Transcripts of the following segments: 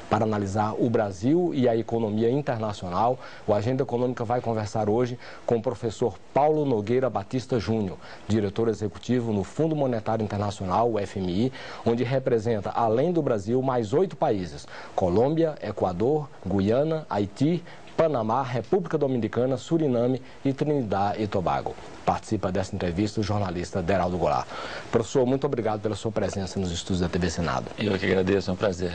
para analisar o Brasil e a economia internacional. O Agenda Econômica vai conversar hoje com o professor Paulo Nogueira Batista Júnior, diretor executivo no Fundo Monetário Internacional, o FMI, onde representa, além do Brasil, mais 8 países: Colômbia, Equador, Guiana, Haiti, Panamá, República Dominicana, Suriname e Trinidad e Tobago. Participa dessa entrevista o jornalista Deraldo Goulart. Professor, muito obrigado pela sua presença nos estúdios da TV Senado. Eu que agradeço, é um prazer.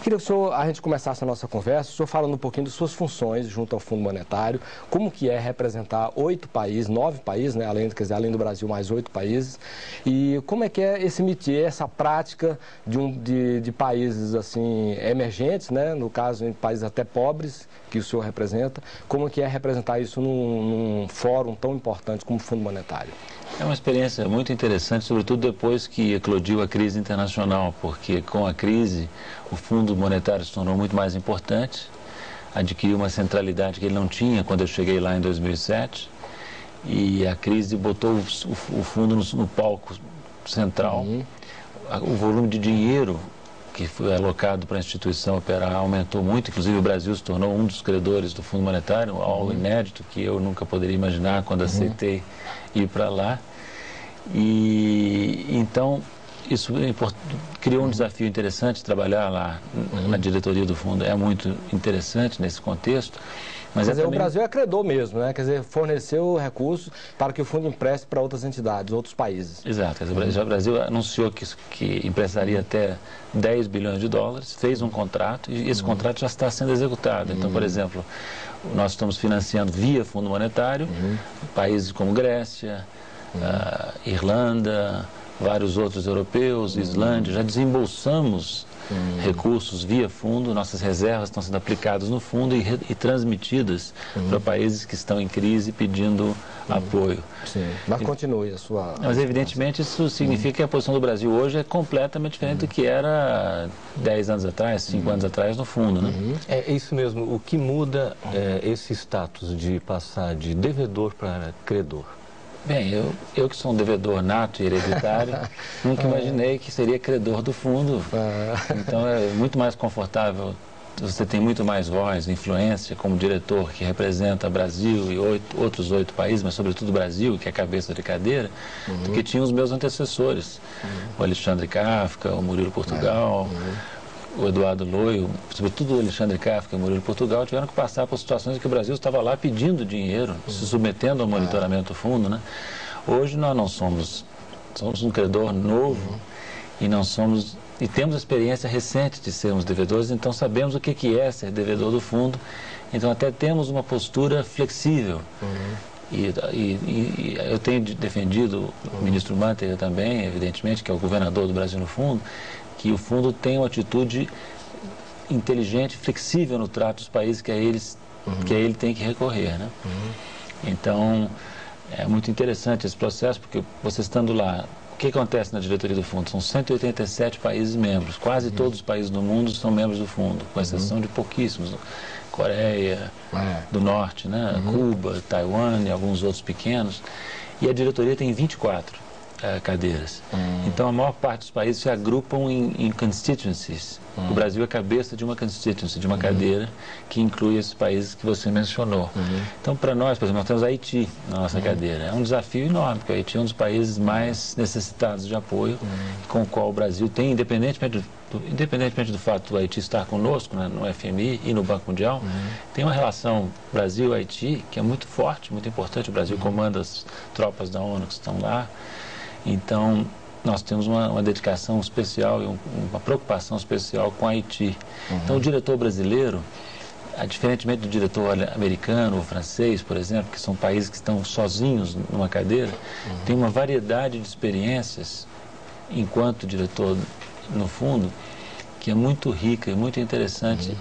Queria que a gente começasse a nossa conversa, o senhor falando um pouquinho de suas funções junto ao Fundo Monetário, como que é representar 8 países, 9 países, né? além do Brasil, mais 8 países, e como é que é esse métier, essa prática de países assim emergentes, né? No caso, em países até pobres, que o senhor representa, como que é representar isso num fórum tão importante como o Fundo Monetário? É uma experiência muito interessante, sobretudo depois que eclodiu a crise internacional, porque com a crise o Fundo Monetário se tornou muito mais importante, adquiriu uma centralidade que ele não tinha quando eu cheguei lá em 2007, e a crise botou o fundo no palco central. O volume de dinheiro que foi alocado para a instituição operar aumentou muito, inclusive o Brasil se tornou um dos credores do Fundo Monetário, algo inédito que eu nunca poderia imaginar quando aceitei ir para lá. E então isso criou um desafio interessante. Trabalhar lá na diretoria do fundo é muito interessante nesse contexto. Mas o Brasil é credor mesmo, né? Quer dizer, forneceu recursos para que o fundo empreste para outras entidades, outros países. Exato. O Brasil anunciou que emprestaria até 10 bilhões de dólares, fez um contrato e esse contrato já está sendo executado. Então, por exemplo, nós estamos financiando via Fundo Monetário países como Grécia, Irlanda, vários outros europeus, Islândia, já desembolsamos recursos via fundo, nossas reservas estão sendo aplicadas no fundo e transmitidas para países que estão em crise pedindo apoio. Sim. Mas continue a sua... Mas evidentemente isso significa que a posição do Brasil hoje é completamente diferente do que era 10 anos atrás, 5 anos atrás no fundo, né? É isso mesmo. O que muda é esse status de passar de devedor para credor? Bem, eu que sou um devedor nato e hereditário, nunca imaginei que seria credor do fundo. Então é muito mais confortável, você tem muito mais voz, influência como diretor que representa Brasil e outros 8 países, mas sobretudo o Brasil, que é a cabeça de cadeira, do que tinham os meus antecessores. O Alexandre Kafka, o Murilo Portugal, o Eduardo Loio, sobretudo o Alexandre Kafka e o Murilo Portugal, tiveram que passar por situações em que o Brasil estava lá pedindo dinheiro, se submetendo ao monitoramento do fundo, né? Hoje nós não somos um credor novo e temos a experiência recente de sermos devedores, então sabemos o que é ser devedor do fundo, então até temos uma postura flexível. E eu tenho defendido o ministro Manteiga também, evidentemente, que é o governador do Brasil no fundo, que o fundo tem uma atitude inteligente, flexível no trato dos países que ele tem que recorrer, né? Então, é muito interessante esse processo, porque você estando lá, o que acontece na diretoria do fundo? São 187 países membros, quase todos os países do mundo são membros do fundo, com exceção de pouquíssimos. Coreia do Norte, né? Cuba, Taiwan e alguns outros pequenos. E a diretoria tem 24 cadeiras. Então a maior parte dos países se agrupam em constituencies. O Brasil é cabeça de uma constituency, de uma cadeira que inclui esses países que você mencionou. Então para nós, por exemplo, nós temos Haiti na nossa cadeira. É um desafio enorme, porque o Haiti é um dos países mais necessitados de apoio, com o qual o Brasil tem, independentemente do fato do Haiti estar conosco, né, no FMI e no Banco Mundial, tem uma relação Brasil-Haiti que é muito forte, muito importante. O Brasil comanda as tropas da ONU que estão lá. Então, nós temos uma dedicação especial e uma preocupação especial com Haiti. Então, o diretor brasileiro, diferentemente do diretor americano ou francês, por exemplo, que são países que estão sozinhos numa cadeira, tem uma variedade de experiências enquanto diretor no fundo, que é muito rica e muito interessante.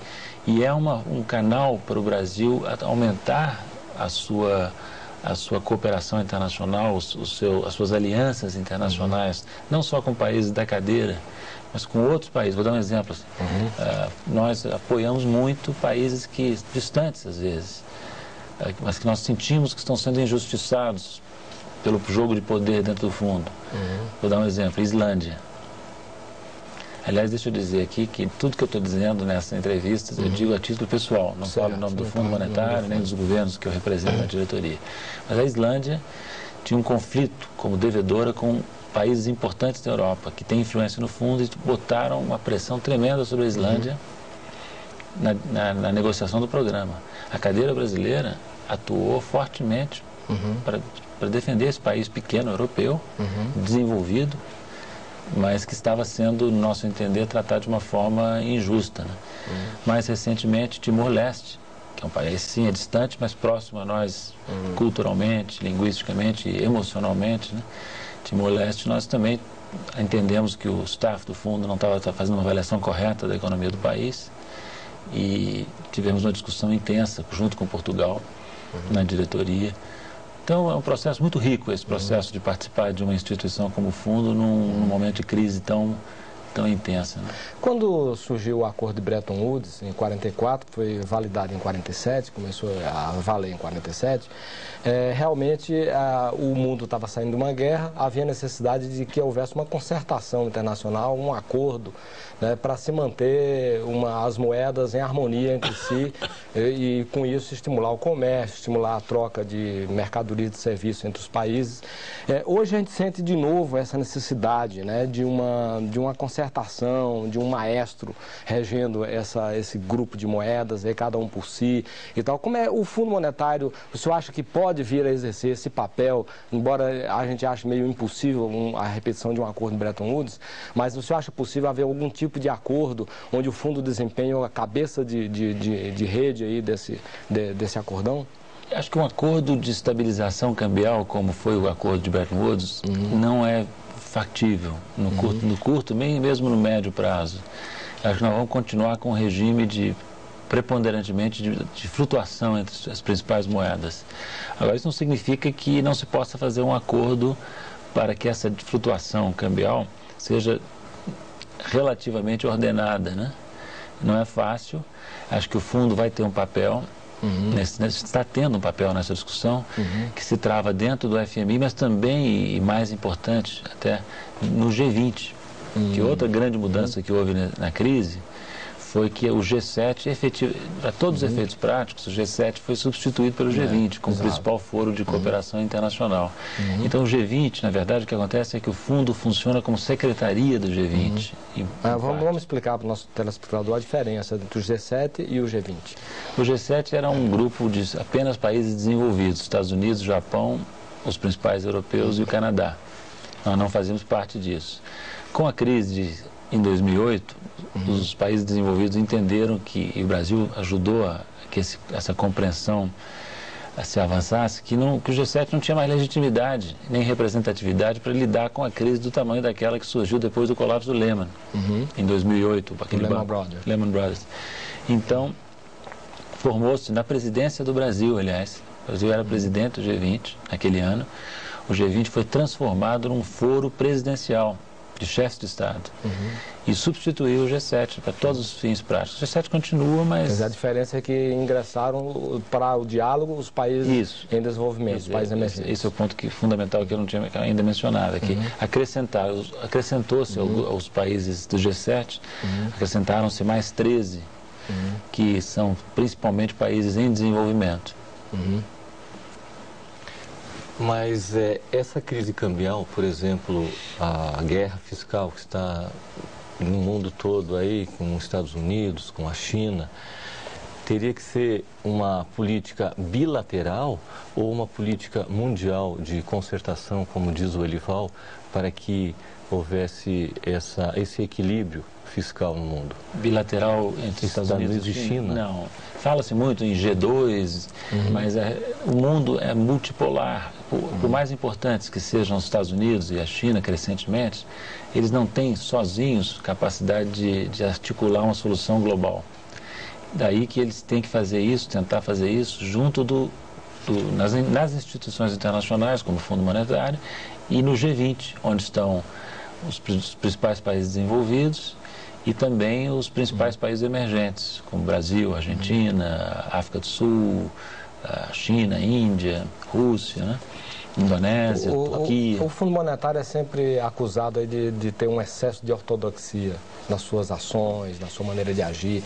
E é um canal para o Brasil aumentar a sua cooperação internacional, as suas alianças internacionais, não só com países da cadeira, mas com outros países. Vou dar um exemplo. Nós apoiamos muito países distantes, às vezes, mas que nós sentimos que estão sendo injustiçados pelo jogo de poder dentro do fundo. Vou dar um exemplo. Islândia. Aliás, deixa eu dizer aqui que tudo que eu estou dizendo nessa entrevista, eu digo a título pessoal, não falo em nome do Fundo Monetário, nem dos governos que eu represento na diretoria. Mas a Islândia tinha um conflito como devedora com países importantes da Europa, que têm influência no fundo e botaram uma pressão tremenda sobre a Islândia na negociação do programa. A cadeira brasileira atuou fortemente para defender esse país pequeno, europeu, desenvolvido, mas que estava sendo, no nosso entender, tratado de uma forma injusta, né? Mais recentemente, Timor-Leste, que é um país, sim, é distante, mas próximo a nós culturalmente, linguisticamente e emocionalmente, né? Timor-Leste, nós também entendemos que o staff do fundo não estava fazendo uma avaliação correta da economia do país e tivemos uma discussão intensa junto com Portugal na diretoria. Então é um processo muito rico, esse processo de participar de uma instituição como o fundo num momento de crise tão intensa, né? Quando surgiu o acordo de Bretton Woods, em 44, foi validado em 47, começou a valer em 47, realmente o mundo estava saindo de uma guerra, havia necessidade de que houvesse uma concertação internacional, um acordo, né, para se manter as moedas em harmonia entre si e com isso estimular o comércio, estimular a troca de mercadorias e de serviços entre os países. Hoje a gente sente de novo essa necessidade, né, de uma concertação, de um maestro regendo esse grupo de moedas, cada um por si e tal. Como é o Fundo Monetário, o senhor acha que pode vir a exercer esse papel, embora a gente ache meio impossível a repetição de um acordo de Bretton Woods, mas o senhor acha possível haver algum tipo de acordo onde o fundo desempenha a cabeça de rede aí desse acordão? Acho que um acordo de estabilização cambial, como foi o acordo de Bretton Woods, não é factível no curto, nem mesmo no médio prazo. Acho que nós vamos continuar com um regime preponderantemente de flutuação entre as principais moedas. Agora, isso não significa que não se possa fazer um acordo para que essa flutuação cambial seja relativamente ordenada, né? Não é fácil. Acho que o fundo vai ter um papel, está tendo um papel nessa discussão, que se trava dentro do FMI, mas também, e mais importante, até no G20. Que outra grande mudança que houve na crise foi que o G7, para todos os efeitos práticos, o G7 foi substituído pelo G20 como principal foro de cooperação internacional. Então o G20, na verdade, o que acontece é que o fundo funciona como secretaria do G20. Vamos explicar para o nosso telespectador a diferença entre o G7 e o G20. O G7 era um grupo de apenas países desenvolvidos, Estados Unidos, Japão, os europeus e o Canadá. Nós não fazíamos parte disso. Com a crise em 2008, os países desenvolvidos entenderam e o Brasil ajudou que essa compreensão se avançasse, que o G7 não tinha mais legitimidade nem representatividade para lidar com a crise do tamanho daquela que surgiu depois do colapso do Lehman, em 2008, aquele Lehman Brothers. Então, formou-se na presidência do Brasil, aliás, o Brasil era presidente do G20 naquele ano, o G20 foi transformado num foro presidencial de chefes de Estado e substituiu o G7 para todos os fins práticos. O G7 continua, mas a diferença é que ingressaram para o diálogo os países em desenvolvimento, os países emergentes. Esse é o ponto fundamental que eu não tinha ainda mencionado, é que acrescentou-se aos países do G7, acrescentaram-se mais 13, que são principalmente países em desenvolvimento. Mas essa crise cambial, por exemplo, a guerra fiscal que está no mundo todo aí, com os Estados Unidos, com a China, teria que ser uma política bilateral ou uma política mundial de concertação, como diz o Elival, para que houvesse esse equilíbrio fiscal no mundo? Bilateral entre Estados Unidos e China? Não. Fala-se muito em G2, mas o mundo é multipolar. Por mais importantes que sejam os Estados Unidos e a China crescentemente, eles não têm sozinhos capacidade de articular uma solução global. Daí que eles têm que fazer isso, tentar fazer isso junto nas instituições internacionais, como o Fundo Monetário, e no G20, onde estão os principais países desenvolvidos e também os principais países emergentes, como Brasil, Argentina, África do Sul, China, Índia, Rússia, né? Indonésia, Turquia. O Fundo Monetário é sempre acusado aí de ter um excesso de ortodoxia nas suas ações, na sua maneira de agir.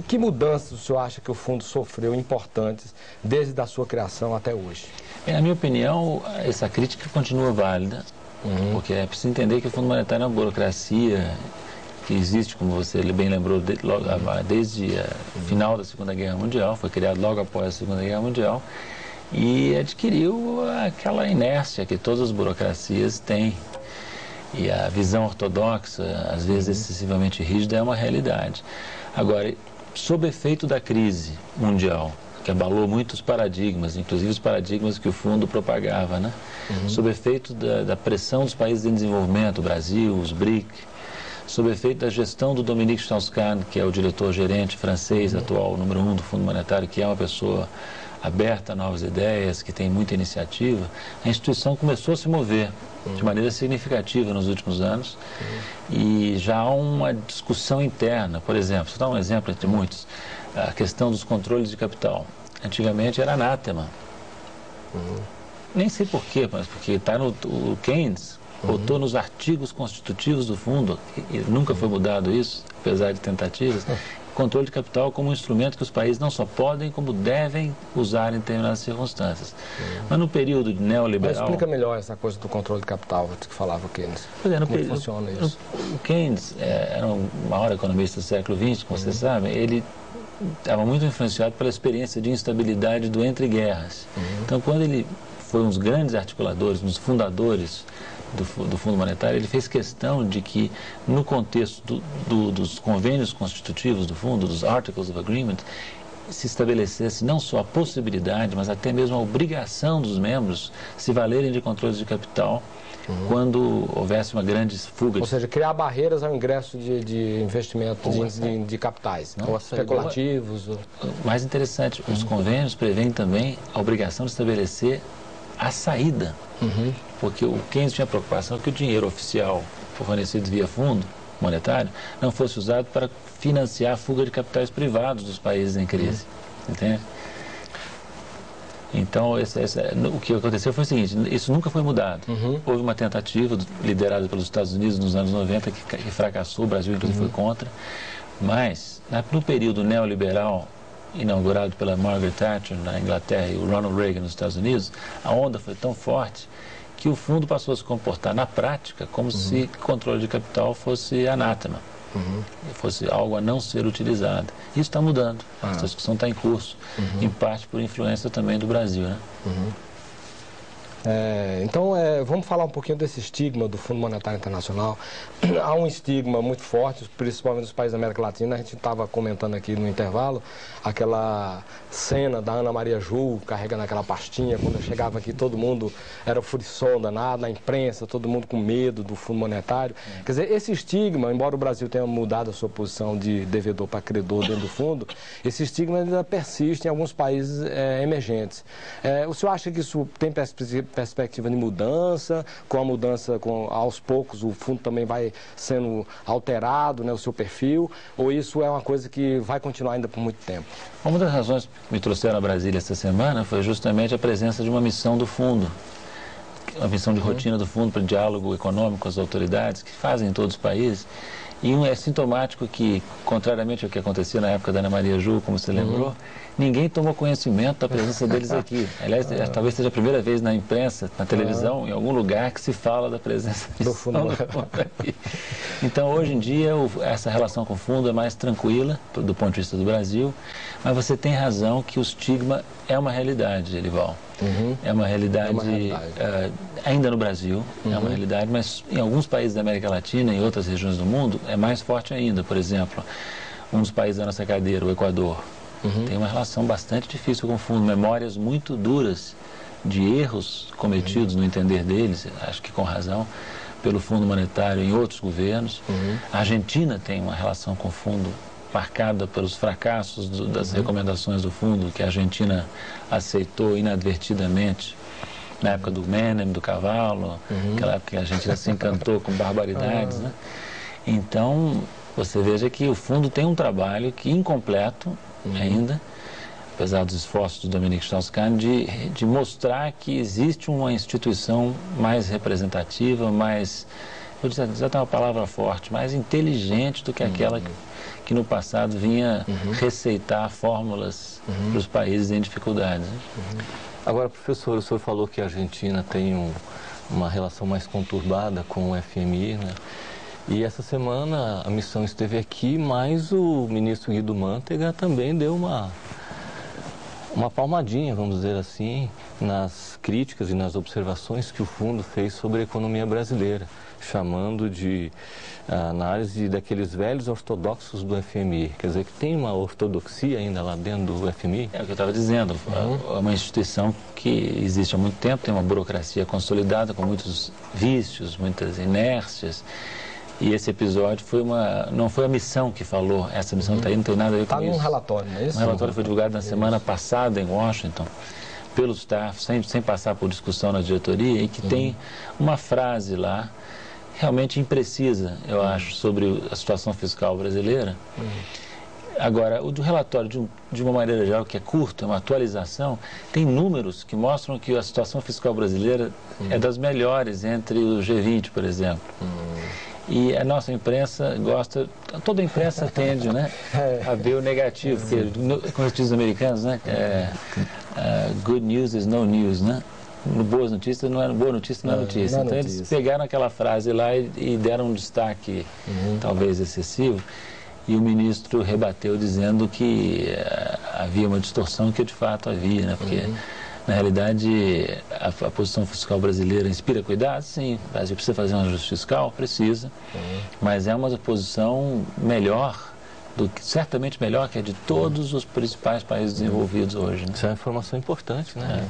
Que mudanças o senhor acha que o fundo sofreu importantes desde a sua criação até hoje? Na minha opinião, essa crítica continua válida, porque é preciso entender que o Fundo Monetário é uma burocracia que existe, como você bem lembrou, desde o final da Segunda Guerra Mundial, foi criado logo após a Segunda Guerra Mundial, e adquiriu aquela inércia que todas as burocracias têm. E a visão ortodoxa, às vezes excessivamente rígida, é uma realidade. Agora, sob efeito da crise mundial, que abalou muitos paradigmas, inclusive os paradigmas que o fundo propagava, né? Sob efeito da pressão dos países em desenvolvimento, o Brasil, os BRIC, sob efeito da gestão do Dominique Strauss-Kahn, que é o diretor-gerente francês atual, número 1 do Fundo Monetário, que é uma pessoa aberta a novas ideias, que tem muita iniciativa, a instituição começou a se mover de maneira significativa nos últimos anos e já há uma discussão interna. Por exemplo, vou dar um exemplo entre muitos, a questão dos controles de capital. Antigamente era anátema. Nem sei porquê, mas porque está no Keynes, botou nos artigos constitutivos do fundo, e nunca foi mudado isso, apesar de tentativas, controle de capital como um instrumento que os países não só podem, como devem usar em determinadas circunstâncias. Mas no período neoliberal... Mas explica melhor essa coisa do controle de capital que falava o Keynes. Como funciona isso? O Keynes era o maior economista do século XX, como vocês sabem, ele estava muito influenciado pela experiência de instabilidade do entre guerras. Então, quando ele foi um dos grandes articuladores, um dos fundadores do Fundo Monetário, ele fez questão de que, no contexto dos convênios constitutivos do fundo, dos Articles of Agreement, se estabelecesse não só a possibilidade, mas até mesmo a obrigação dos membros se valerem de controles de capital quando houvesse uma grande fuga. Ou seja, criar barreiras ao ingresso de investimento de capitais, não? Especulativos. O mais interessante, os convênios prevêem também a obrigação de estabelecer a saída. Porque o Keynes tinha preocupação que o dinheiro oficial fornecido via fundo monetário não fosse usado para financiar a fuga de capitais privados dos países em crise. Entende? Então, o que aconteceu foi o seguinte, isso nunca foi mudado. Houve uma tentativa liderada pelos Estados Unidos nos anos 90 que fracassou, o Brasil inclusive foi contra, mas no período neoliberal inaugurado pela Margaret Thatcher na Inglaterra e o Ronald Reagan nos Estados Unidos, a onda foi tão forte que o fundo passou a se comportar na prática como se controle de capital fosse anátema, fosse algo a não ser utilizado. Isso está mudando, essa discussão está em curso, em parte por influência também do Brasil, né? Então, vamos falar um pouquinho desse estigma do Fundo Monetário Internacional. Há um estigma muito forte, principalmente nos países da América Latina. A gente estava comentando aqui no intervalo aquela cena da Ana Maria Jul carregando aquela pastinha. Quando eu chegava aqui, todo mundo era furição danado, na imprensa, todo mundo com medo do Fundo Monetário. Quer dizer, esse estigma, embora o Brasil tenha mudado a sua posição de devedor para credor dentro do fundo, esse estigma ainda persiste em alguns países emergentes. O senhor acha que isso tem perspectiva de mudança, com a mudança, aos poucos o fundo também vai sendo alterado, né, o seu perfil, ou isso é uma coisa que vai continuar ainda por muito tempo? Uma das razões que me trouxeram a Brasília essa semana foi justamente a presença de uma missão do fundo, uma missão de rotina do fundo para diálogo econômico com as autoridades, que fazem em todos os países. E é sintomático que, contrariamente ao que acontecia na época da Ana Maria Jul, como você lembrou, ninguém tomou conhecimento da presença deles aqui. Aliás, talvez seja a primeira vez na imprensa, na televisão, em algum lugar que se fala da presença do fundo aqui. Então, hoje em dia, essa relação com o fundo é mais tranquila, do ponto de vista do Brasil, mas você tem razão que o estigma é uma realidade, Elival. É uma realidade, ainda no Brasil, é uma realidade, mas em alguns países da América Latina e em outras regiões do mundo é mais forte ainda. Por exemplo, um dos países da nossa cadeira, o Equador, tem uma relação bastante difícil com o fundo, memórias muito duras de erros cometidos no entender deles, acho que com razão, pelo Fundo Monetário em outros governos. A Argentina tem uma relação com o fundo marcada pelos fracassos das recomendações do fundo, que a Argentina aceitou inadvertidamente na época do Menem, do Cavalo, aquela época que a Argentina se encantou com barbaridades, né? Então, você veja que o fundo tem um trabalho que incompleto ainda, apesar dos esforços do Dominique Strauss-Kahn, de mostrar que existe uma instituição mais representativa, mais, vou dizer uma palavra forte, mais inteligente do que aquela que no passado vinha receitar fórmulas para os países em dificuldades. Agora, professor, o senhor falou que a Argentina tem uma relação mais conturbada com o FMI, né? E essa semana a missão esteve aqui, mas o ministro Guido Mantega também deu uma palmadinha, vamos dizer assim, nas críticas e nas observações que o fundo fez sobre a economia brasileira, chamando de análise daqueles velhos ortodoxos do FMI. Quer dizer, que tem uma ortodoxia ainda lá dentro do FMI? É o que eu estava dizendo, é uma instituição que existe há muito tempo, tem uma burocracia consolidada, com muitos vícios, muitas inércias. E esse episódio não foi a missão que falou, essa missão está aí, não tem nada a ver com isso. Está num relatório, não é isso? Um relatório foi divulgado na semana passada em Washington, pelo staff, sem passar por discussão na diretoria, e que tem uma frase lá, realmente imprecisa, eu acho, sobre a situação fiscal brasileira. Agora, o do relatório, de uma maneira geral, que é curto, é uma atualização, tem números que mostram que a situação fiscal brasileira é das melhores entre o G20, por exemplo. E a nossa imprensa gosta, toda a imprensa tende, né, a ver o negativo, porque, como dizem os americanos, né, good news is no news, né? Boas notícias não é boa notícia, não é notícia. Então eles pegaram aquela frase lá e deram um destaque talvez excessivo, e o ministro rebateu dizendo que havia uma distorção, que de fato havia, né? Porque na realidade a posição fiscal brasileira inspira cuidado, sim. O Brasil precisa fazer um ajuste fiscal, precisa, mas é uma posição melhor, certamente melhor que a de todos os principais países desenvolvidos hoje, né? Isso é uma informação importante, né?